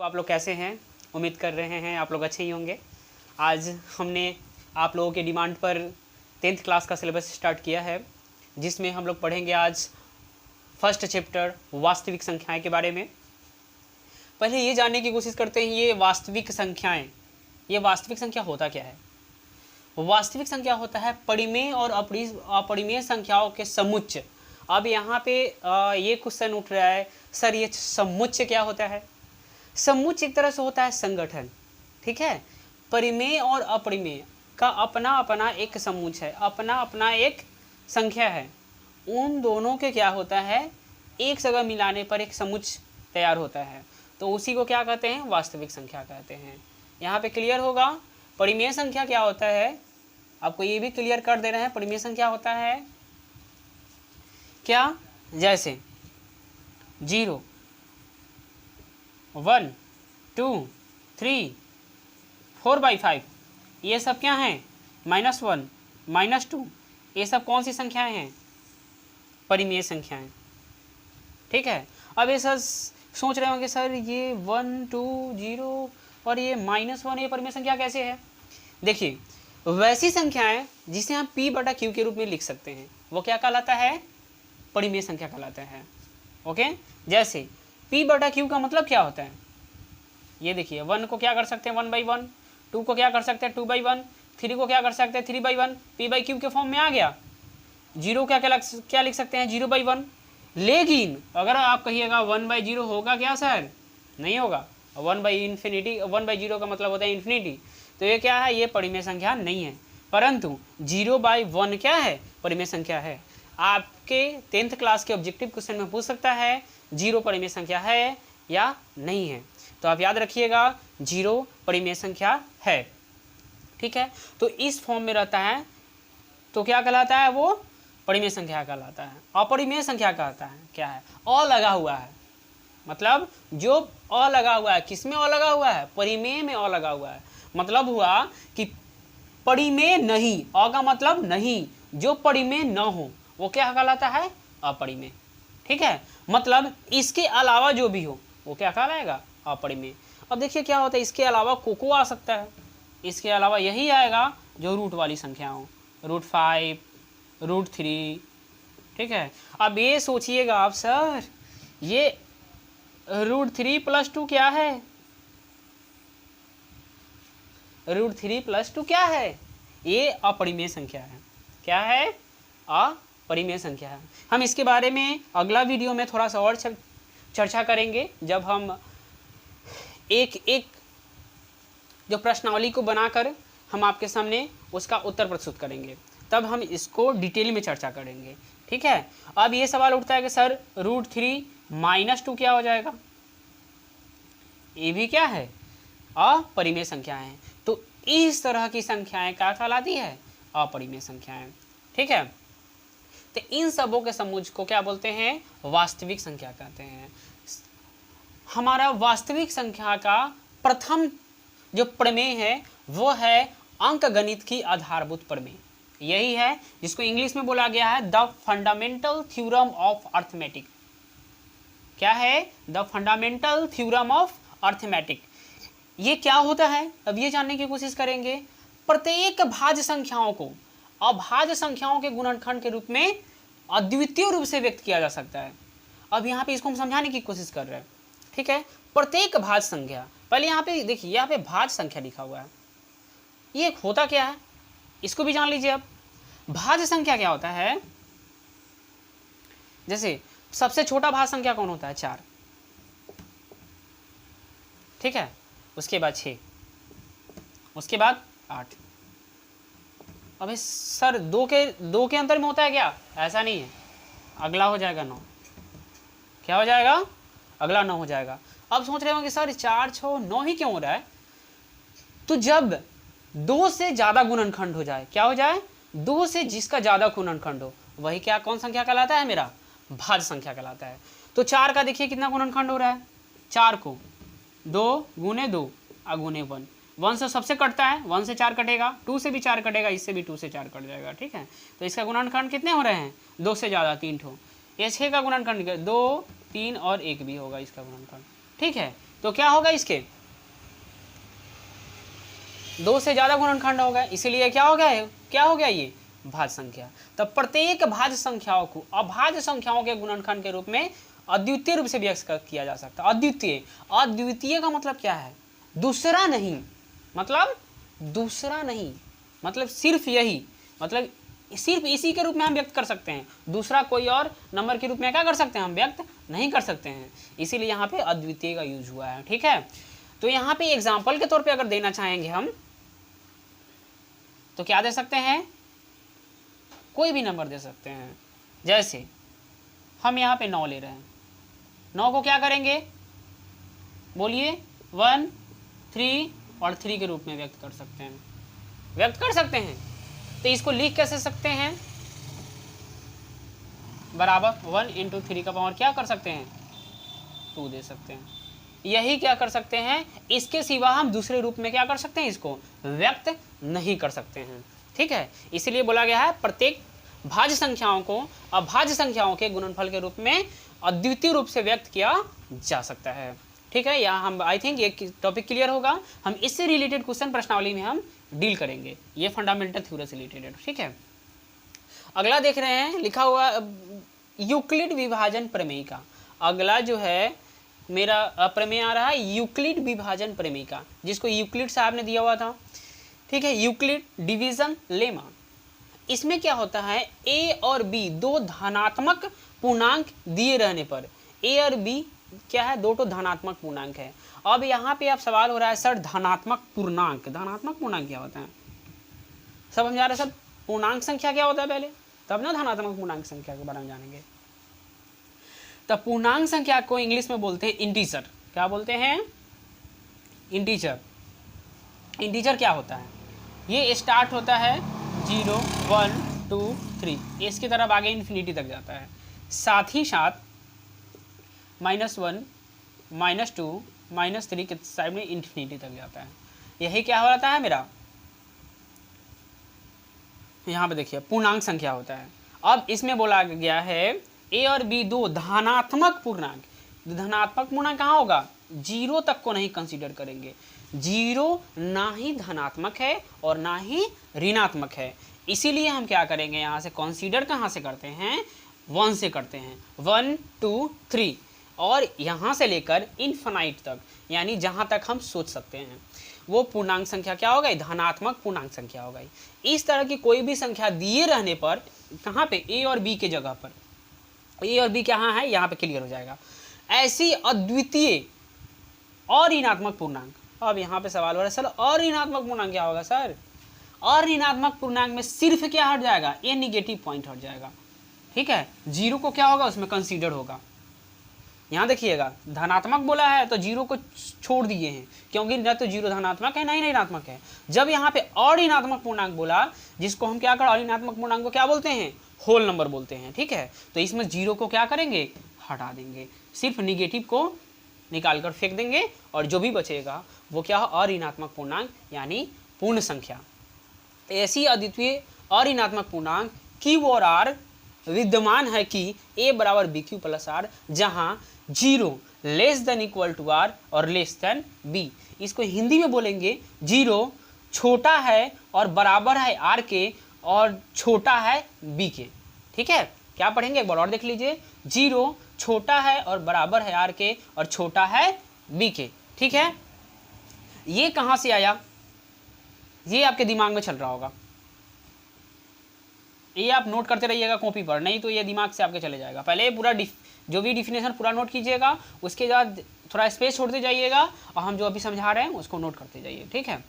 आप लोग कैसे हैं? उम्मीद कर रहे हैं आप लोग अच्छे ही होंगे। आज हमने आप लोगों के डिमांड पर 10th क्लास का सिलेबस स्टार्ट किया है, जिसमें हम लोग पढ़ेंगे आज फर्स्ट चैप्टर वास्तविक संख्याएं के बारे में। पहले ये जानने की कोशिश करते हैं, ये वास्तविक संख्याएं, ये वास्तविक संख्या होता क्या है? वास्तविक संख्या होता है परिमेय और अपरिमेय संख्याओं के समुच्चय। अब यहाँ पे ये क्वेश्चन उठ रहा है, सर ये समुच्चय क्या होता है? समुच्चय एक तरह से होता है संगठन, ठीक है। परिमेय और अपरिमेय का अपना अपना एक समुच्चय है, अपना अपना एक संख्या है। उन दोनों के क्या होता है, एक जगह मिलाने पर एक समुच्चय तैयार होता है, तो उसी को क्या कहते हैं? वास्तविक संख्या कहते हैं। यहाँ पे क्लियर होगा। परिमेय संख्या क्या होता है, आपको ये भी क्लियर कर दे रहे हैं। परिमेय संख्या होता है क्या? जैसे 0, 1, 2, 3, 4/5, ये सब क्या हैं? -1, -2, ये सब कौन सी संख्याएं हैं? परिमेय संख्याएं, ठीक है। अब ये सर सोच रहे होंगे, सर ये 1, 2, 0 और ये -1, ये परिमेय संख्या कैसे है? देखिए, वैसी संख्याएं जिसे हम P/Q के रूप में लिख सकते हैं, वो क्या कहलाता है? परिमेय संख्या कहलाता है। ओके, जैसे P/Q का मतलब क्या होता है? ये देखिए, 1 को क्या कर सकते हैं? 1/1, 2 को क्या कर सकते हैं? 2/1, 3 को क्या कर सकते हैं? 3/1, P/Q के फॉर्म में आ गया। 0 क्या लिख सकते हैं? 0/1। लेकिन अगर आप कहिएगा 1/0 होगा क्या सर? नहीं होगा। 1/0 का मतलब होता है इन्फिनिटी, तो ये क्या है? ये परिमेय संख्या नहीं है। परंतु 0/1 क्या है? परिमेय संख्या है। आपके 10th क्लास के ऑब्जेक्टिव क्वेश्चन में पूछ सकता है 0 परिमेय संख्या है या नहीं है, तो आप याद रखिएगा 0 परिमेय संख्या है, ठीक है। तो इस फॉर्म में रहता है तो क्या कहलाता है? वो परिमेय संख्या कहलाता है। अपरिमेय संख्या कहता है क्या है? अ लगा हुआ है, मतलब जो अ लगा हुआ है, किसमें अ लगा हुआ है? परिमेय में अ लगा हुआ है। मतलब हुआ कि परिमेय नहीं, अ का मतलब नहीं, जो परिमेय न हो वो क्या कहलाता है? अपरिमेय, ठीक है। मतलब इसके अलावा जो भी हो वो क्या कहलाएगा? अपरिमेय। अब देखिए क्या होता है, इसके अलावा कोको आ सकता है, इसके अलावा यही आएगा जो रूट वाली संख्या हो, √5, √3, ठीक है। अब ये सोचिएगा आप, सर ये √3 + 2 क्या है? √3 + 2 क्या है? ये अपरिमेय संख्या है। क्या है? अपरिमेय संख्या है। हम इसके बारे में अगला वीडियो में थोड़ा सा और चर्चा करेंगे, जब हम एक एक जो प्रश्नावली को बनाकर हम आपके सामने उसका उत्तर प्रस्तुत करेंगे, तब हम इसको डिटेल में चर्चा करेंगे, ठीक है। अब ये सवाल उठता है कि सर √3 - 2 क्या हो जाएगा? ये भी क्या है? अपरिमेय संख्याएं हैं। तो इस तरह की संख्याएं क्या कहलाती है? अपरिमेय संख्याएं, ठीक है। तो इन सबों के समूह को क्या बोलते हैं? वास्तविक संख्या कहते हैं। हमारा वास्तविक संख्या का प्रथम जो प्रमेय है वो है अंकगणित की आधारभूत प्रमेय। यही है जिसको इंग्लिश में बोला गया है the fundamental theorem of arithmetic. क्या है? The fundamental theorem of arithmetic. ये क्या होता है, अब ये जानने की कोशिश करेंगे। प्रत्येक भाज्य संख्याओं को अभाज्य संख्याओं के गुणनखंड के रूप में अद्वितीय रूप से व्यक्त किया जा सकता है। अब यहाँ पे इसको हम समझाने की कोशिश कर रहे हैं, ठीक है। प्रत्येक भाज्य संख्या, पहले यहाँ पे देखिए, यहाँ पे भाज्य संख्या लिखा हुआ है, ये होता क्या है इसको भी जान लीजिए। अब भाज्य संख्या क्या होता है? जैसे सबसे छोटा भाज्य संख्या कौन होता है? 4, ठीक है। उसके बाद 6, उसके बाद 8। अबे सर दो के अंतर में होता है क्या? ऐसा नहीं है, अगला हो जाएगा 9। क्या हो जाएगा? अगला 9 हो जाएगा। अब सोच रहे होंगे सर 4, 6, 9 ही क्यों हो रहा है? तो जब 2 से ज्यादा गुणनखंड हो जाए, क्या हो जाए? 2 से जिसका ज्यादा गुणनखंड हो, वही क्या कौन संख्या कहलाता है? मेरा भाज्य संख्या कहलाता है। तो 4 का देखिए कितना गुणनखंड हो रहा है? 4 को 2 × 2 × 1, 1 से सबसे कटता है, 1 से 4 कटेगा, 2 से भी 4 कटेगा, इससे भी 2 से 4 कट जाएगा, ठीक है। तो इसका गुणनखंड कितने हो रहे हैं? 2 से ज़्यादा 3 ठो। ये 6 का गुणनखंड 2, 3 और 1 भी होगा इसका गुणनखंड, ठीक है। तो क्या होगा, इसके 2 से ज़्यादा गुणनखंड होगा, इसीलिए क्या हो गया है, क्या हो गया ये भाज्य संख्या। तब प्रत्येक भाज्य संख्याओं को अभाज्य संख्याओं के गुणनखंड के रूप में अद्वितीय रूप से व्यक्त किया जा सकता है। अद्वितीय, अद्वितीय का मतलब क्या है, दूसरा नहीं, मतलब दूसरा नहीं, मतलब सिर्फ यही, मतलब सिर्फ इसी के रूप में हम व्यक्त कर सकते हैं, दूसरा कोई और नंबर के रूप में क्या कर सकते हैं, हम व्यक्त नहीं कर सकते हैं, इसीलिए यहाँ पे अद्वितीय का यूज हुआ है। ठीक है, तो यहाँ पे एग्जाम्पल के तौर पे अगर देना चाहेंगे हम, तो क्या दे सकते हैं, कोई भी नंबर दे सकते हैं। जैसे हम यहाँ पे 9 ले रहे हैं, 9 को क्या करेंगे, बोलिए 1, 3 और 3 के रूप में व्यक्त कर सकते हैं, व्यक्त कर सकते हैं। तो इसको लिख कैसे सकते हैं, बराबर 1 इंटू 3 का पावर क्या कर सकते हैं, 2 दे सकते हैं। यही क्या कर सकते हैं, इसके सिवा हम दूसरे रूप में क्या कर सकते हैं, इसको व्यक्त नहीं कर सकते हैं। ठीक है, इसलिए बोला गया है प्रत्येक भाज्य संख्याओं को अभाज्य संख्याओं के गुणनफल के रूप में अद्वितीय रूप से व्यक्त किया जा सकता है। ठीक है, यहाँ हम आई थिंक ये टॉपिक क्लियर होगा। हम इससे रिलेटेड क्वेश्चन प्रश्नावली में हम डील करेंगे, ये फंडामेंटल थ्योरी से रिलेटेड। ठीक है, अगला देख रहे हैं, लिखा हुआ यूक्लिड विभाजन प्रमेय का। अगला जो है मेरा प्रमेय आ रहा है यूक्लिड विभाजन प्रमेय का, जिसको यूक्लिड साहब ने दिया हुआ था। ठीक है, यूक्लिड डिवीजन लेमा। इसमें क्या होता है, ए और बी दो धनात्मक पूर्णांक दिए रहने पर, ए और बी क्या है, दो तो धनात्मक पूर्णांक है। अब यहाँ पे आप सवाल हो रहा है सर धनात्मक पूर्णांक, धनात्मक पूर्णांक क्या होता है, सब हम जा रहे हैं, सब पूर्णांक संख्या क्या होता है पहले, तब ना धनात्मक पूर्णांक संख्या के बारे में जानेंगे। तब पूर्णांक संख्या को इंग्लिश में बोलते हैं इंटीजर। क्या बोलते हैं, इंटीजर। इंटीजर क्या होता है, ये स्टार्ट होता है 0, 1, 2, 3, इसकी तरफ आगे इन्फिनिटी तक जाता है, साथ ही साथ -1, -2, -3 के साइड में इन्फिनिटी तक जाता है। यही क्या हो जाता है मेरा, यहाँ पे देखिए पूर्णांक संख्या होता है। अब इसमें बोला गया है ए और बी दो धनात्मक पूर्णांक, धनात्मक पूर्णांक कहाँ होगा, 0 तक को नहीं कंसीडर करेंगे, 0 ना ही धनात्मक है और ना ही ऋणात्मक है, इसीलिए हम क्या करेंगे, यहाँ से कंसीडर कहाँ से करते हैं, 1 से करते हैं, 1, 2, 3 और यहाँ से लेकर इनफाइनाइट तक, यानी जहाँ तक हम सोच सकते हैं वो पूर्णांक संख्या क्या हो गई, धनात्मक पूर्णांक संख्या हो गई। इस तरह की कोई भी संख्या दिए रहने पर कहाँ पे, ए और बी के जगह पर, ए और बी कहाँ है, यहाँ पे क्लियर हो जाएगा, ऐसी अद्वितीय और ऋणात्मक पूर्णांक। अब यहाँ पे सवाल हो रहा है सर और ऋणात्मक पूर्णांक क्या होगा, सर और ऋणात्मक पूर्णांक में सिर्फ क्या हट जाएगा, ये निगेटिव पॉइंट हट जाएगा। ठीक है, 0 को क्या होगा उसमें कंसीडर होगा। यहाँ देखिएगा धनात्मक बोला है तो 0 को छोड़ दिए हैं, क्योंकि न तो 0 धनात्मक है ना ही ऋणात्मक है। जब यहाँ पे और ऋणात्मक पूर्णांक बोला, जिसको हम क्या कर, ऋणात्मक पूर्णांक को क्या बोलते हैं, होल नंबर बोलते हैं। ठीक है, तो इसमें 0 को क्या करेंगे, हटा देंगे, सिर्फ निगेटिव को निकाल कर फेंक देंगे और जो भी बचेगा वो क्या हो, अऋणात्मक पूर्णांक यानी पूर्ण संख्या। ऐसी अद्वितीय अऋणात्मक पूर्णांक Q और R विद्यमान है कि A बराबर BQ प्लस R, जहाँ 0 less than equal to R और लेस देन B। इसको हिंदी में बोलेंगे 0 छोटा है और बराबर है R के और छोटा है B के। ठीक है, क्या पढ़ेंगे एक बार और देख लीजिए, 0 छोटा है और बराबर है R के और छोटा है B के। ठीक है, ये कहाँ से आया, ये आपके दिमाग में चल रहा होगा, ये आप नोट करते रहिएगा कॉपी पर, नहीं तो ये दिमाग से आपके चले जाएगा। पहले पूरा जो भी डिफिनेशन पूरा नोट कीजिएगा, उसके बाद थोड़ा स्पेस छोड़ते जाइएगा और हम जो अभी समझा रहे हैं उसको नोट करते जाइए। ठीक है,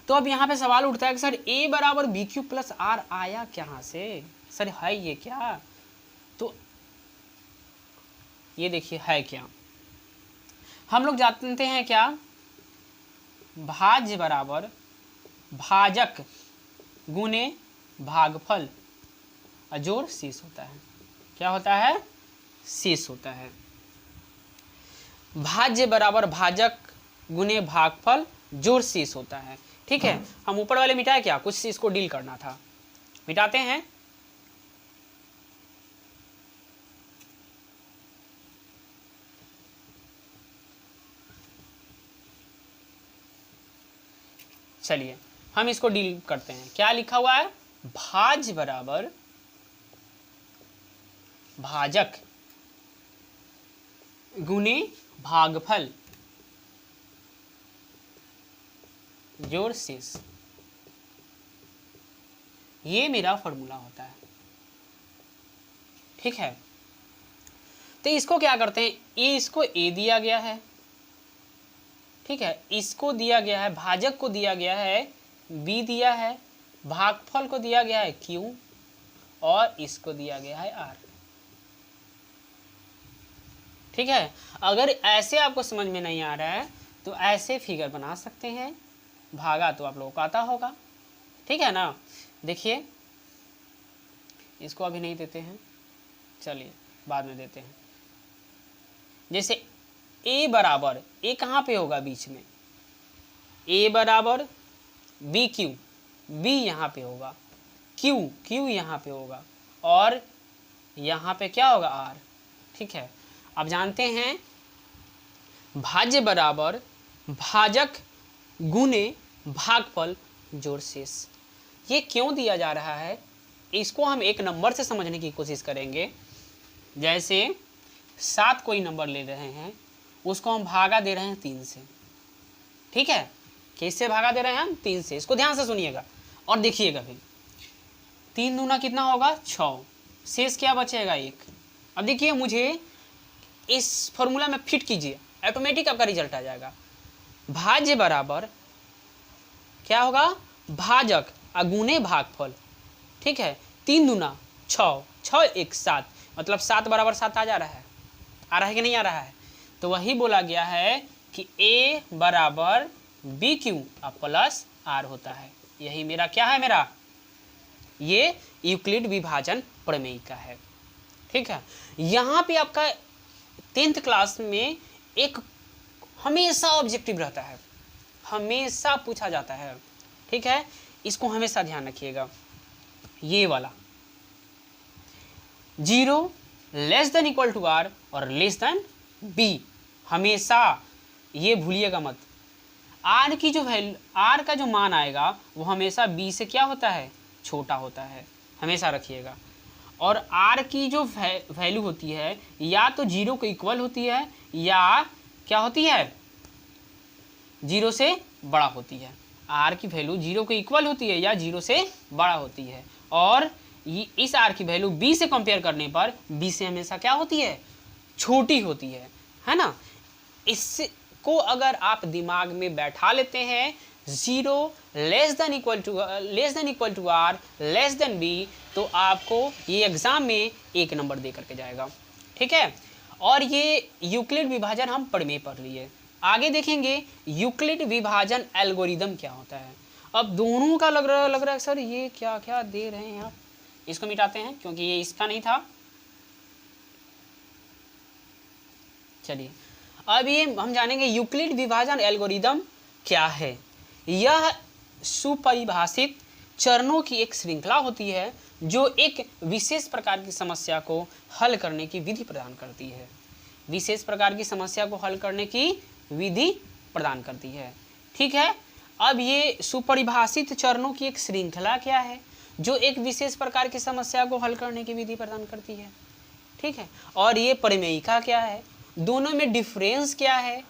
तो अब यहाँ पे सवाल उठता है कि सर A बराबर BQ प्लस R आया कहाँ से, सर है ये क्या, तो ये देखिए है क्या, हम लोग जानते हैं क्या, भाज्य बराबर भाजक गुने भागफल जोड़ शेष होता है। क्या होता है, शेष होता है। भाज्य बराबर भाजक गुने भागफल जोड़ शेष होता है। ठीक है, हम ऊपर वाले मिटाए क्या, कुछ इसको डील करना था, मिटाते हैं। चलिए हम इसको डील करते हैं। क्या लिखा हुआ है? भाज्य बराबर भाजक गुने भागफल जोड़ शेष, ये मेरा फॉर्मूला होता है। ठीक है, तो इसको क्या करते हैं, ये इसको ए दिया गया है, ठीक है, इसको दिया गया है, भाजक को दिया गया है बी दिया है, भागफल को दिया गया है क्यू, और इसको दिया गया है आर। ठीक है, अगर ऐसे आपको समझ में नहीं आ रहा है तो ऐसे फिगर बना सकते हैं, भागा तो आप लोगों को आता होगा। ठीक है ना, देखिए इसको अभी नहीं देते हैं, चलिए बाद में देते हैं। जैसे a बराबर, a कहाँ पे होगा बीच में, a बराबर बी क्यू, b यहाँ पे होगा, q यहाँ पे होगा, और यहाँ पे क्या होगा r। ठीक है, अब जानते हैं भाज्य बराबर भाजक गुने भागफल जोड़ शेष। ये क्यों दिया जा रहा है, इसको हम एक नंबर से समझने की कोशिश करेंगे। जैसे 7 कोई नंबर ले रहे हैं, उसको हम भागा दे रहे हैं 3 से। ठीक है, किससे भागा दे रहे हैं हम? 3 से। इसको ध्यान से सुनिएगा और देखिएगा फिर। 3 दूना कितना होगा? 6, शेष क्या बचेगा? 1। अब देखिए, मुझे इस फॉर्मूला में फिट कीजिए, ऑटोमेटिक आपका रिजल्ट आ जाएगा। भाज्य बराबर क्या होगा? भाजक अगुने भागफल। ठीक है, 3 दूना 6, 6 1 7, मतलब 7 बराबर 7 आ जा रहा है, आ रहा है कि नहीं आ रहा है? तो वही बोला गया है कि a बराबर बी क्यू प्लस आर होता है। यही मेरा क्या है, मेरा ये यूक्लिड विभाजन प्रमेय का है। ठीक है, यहाँ पे आपका 10th क्लास में एक हमेशा ऑब्जेक्टिव रहता है, हमेशा पूछा जाता है। ठीक है, इसको हमेशा ध्यान रखिएगा, ये वाला 0 less than equal to R और लेस देन बी, हमेशा ये भूलिएगा मत। आर की जो वैल्यू, आर का जो मान आएगा वो हमेशा बी से क्या होता है? छोटा होता है, हमेशा रखिएगा। और आर की जो वैल्यू होती है या तो 0 को इक्वल होती है या क्या होती है? 0 से बड़ा होती है। आर की वैल्यू 0 को इक्वल होती है या 0 से बड़ा होती है, और इस आर की वैल्यू बी से कंपेयर करने पर बी से हमेशा क्या होती है? छोटी होती है ना। इसको अगर आप दिमाग में बैठा लेते हैं, 0 less than equal to R less than B, तो आपको ये एग्जाम में 1 नंबर दे करके जाएगा। ठीक है, और ये यूक्लिड विभाजन हम प्रमेय पढ़ लिए। आगे देखेंगे यूक्लिड विभाजन एल्गोरिदम क्या होता है। अब दोनों का लग रहा है सर ये क्या क्या दे रहे हैं आप। इसको मिटाते हैं क्योंकि ये इसका नहीं था। चलिए, अब ये हम जानेंगे यूक्लिड विभाजन एल्गोरिदम क्या है। यह सुपरिभाषित चरणों की एक श्रृंखला होती है जो एक विशेष प्रकार की समस्या को हल करने की विधि प्रदान करती है। विशेष प्रकार की समस्या को हल करने की विधि प्रदान करती है। ठीक है, अब ये सुपरिभाषित चरणों की एक श्रृंखला क्या है जो एक विशेष प्रकार की समस्या को हल करने की विधि प्रदान करती है। ठीक है, और ये प्रमेयिका क्या है, दोनों में डिफरेंस क्या है,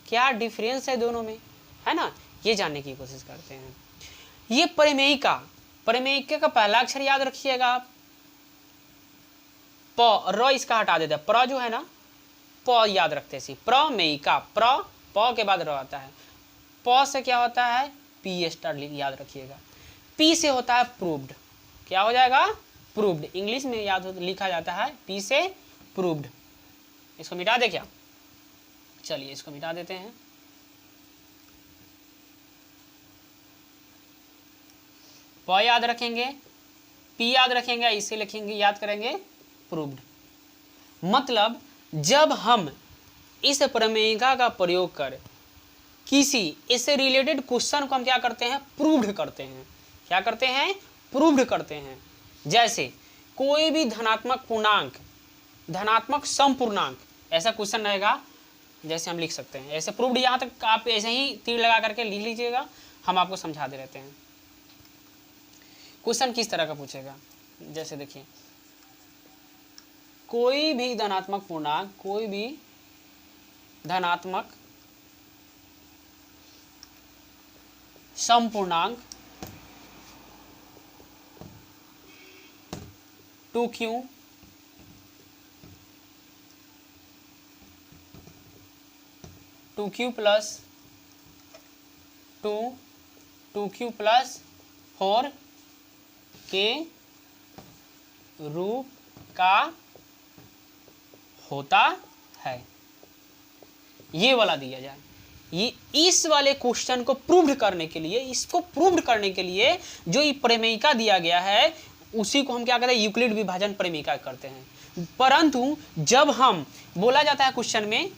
क्या डिफरेंस है दोनों में, है ना, ये जानने की कोशिश करते हैं। ये प्रमेयिका का पहला अक्षर याद रखिएगा आप, प, र इसका हटा देते हैं, प्र जो है ना, प याद रखते हैं, प्रमेयिका, प के बाद र आता है। प से क्या होता है? पी स्टार याद रखिएगा। पी से होता है प्रूव्ड, क्या हो जाएगा? प्रूव्ड। इंग्लिश में लिखा जाता है पी से प्रूव्ड। इसको मिटा दे क्या? चलिए इसको मिटा देते हैं। प याद रखेंगे, पी याद रखेंगे, इसे लिखेंगे, याद करेंगे प्रूव्ड। मतलब जब हम इस प्रमेयिका का प्रयोग कर किसी इससे रिलेटेड क्वेश्चन को हम क्या करते हैं? प्रूव्ड करते हैं। क्या करते हैं? प्रूव्ड करते हैं। जैसे कोई भी धनात्मक पूर्णांक, धनात्मक समपूर्णांक, ऐसा क्वेश्चन रहेगा, जैसे हम लिख सकते हैं, ऐसे प्रूव्ड, यहाँ तक आप ऐसे ही तीर लगा करके लिख लीजिएगा, हम आपको समझा दे रहते हैं। क्वेश्चन किस तरह का पूछेगा, जैसे देखिए कोई भी धनात्मक पूर्णांक, कोई भी धनात्मक समपूर्णांक 2q प्लस 2q प्लस 4 के रूप का होता है, ये वाला दिया जाए। ये इस वाले क्वेश्चन को प्रूव्ड करने के लिए, इसको प्रूव्ड करने के लिए जो ये प्रमेयिका दिया गया है उसी को हम क्या कहते हैं, यूक्लिड विभाजन प्रमेयिका करते हैं। परंतु जब हम बोला जाता है क्वेश्चन में,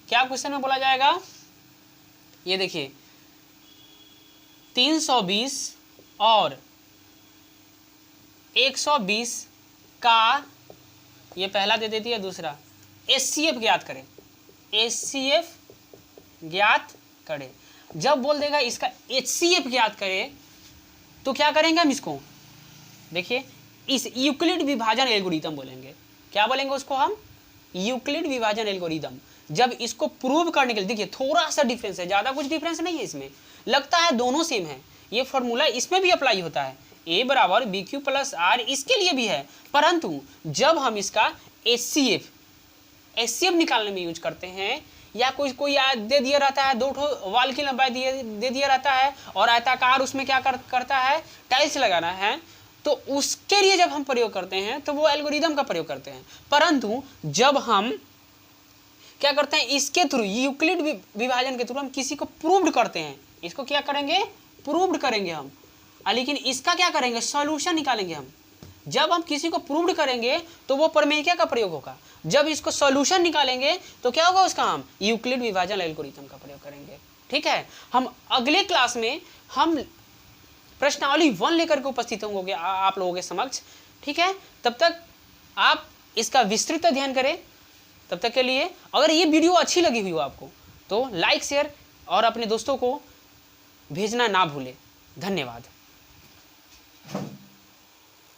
क्या क्वेश्चन में बोला जाएगा, ये देखिए 320 और 120 का, ये पहला दे देती है, दूसरा HCF ज्ञात करें, HCF ज्ञात करें। जब बोल देगा इसका HCF ज्ञात करें तो क्या करेंगे हम इसको, देखिए इस यूक्लिड विभाजन एल्गोरिथम बोलेंगे। क्या बोलेंगे उसको हम, यूक्लिड विभाजन एल्गोरिथम। जब इसको प्रूव करने के लिए, देखिए थोड़ा सा डिफरेंस है, ज़्यादा कुछ डिफरेंस नहीं है इसमें, लगता है दोनों सेम है। ये फॉर्मूला इसमें भी अप्लाई होता है, A बराबर BQ प्लस R, इसके लिए भी है। परंतु जब हम इसका HCF निकालने में यूज करते हैं, या कोई दे दिया रहता है, 2 ठो वाल की लंबाई दे दिया रहता है और आयताकार उसमें क्या करता है, टाइल्स लगाना है, तो उसके लिए जब हम प्रयोग करते हैं तो वो एल्गोरिदम का प्रयोग करते हैं। परंतु जब हम क्या करते हैं, इसके थ्रू, यूक्लिड विभाजन के थ्रू हम किसी को प्रूव्ड करते हैं, इसको क्या करेंगे, प्रूव्ड करेंगे हम। लेकिन इसका क्या करेंगे, सॉल्यूशन निकालेंगे हम। जब हम किसी को प्रूव्ड करेंगे तो वो प्रमेयिका का प्रयोग होगा, जब इसको सॉल्यूशन निकालेंगे तो क्या होगा उसका, हम यूक्लिड विभाजन एल्गोरिथम का प्रयोग करेंगे। ठीक है, हम अगले क्लास में हम प्रश्नावली 1 लेकर के उपस्थित होंगे आप लोगों के समक्ष। ठीक है, तब तक आप इसका विस्तृत अध्ययन करें। तब तक के लिए अगर ये वीडियो अच्छी लगी हुई हो आपको तो लाइक, शेयर और अपने दोस्तों को भेजना ना भूलें। धन्यवाद।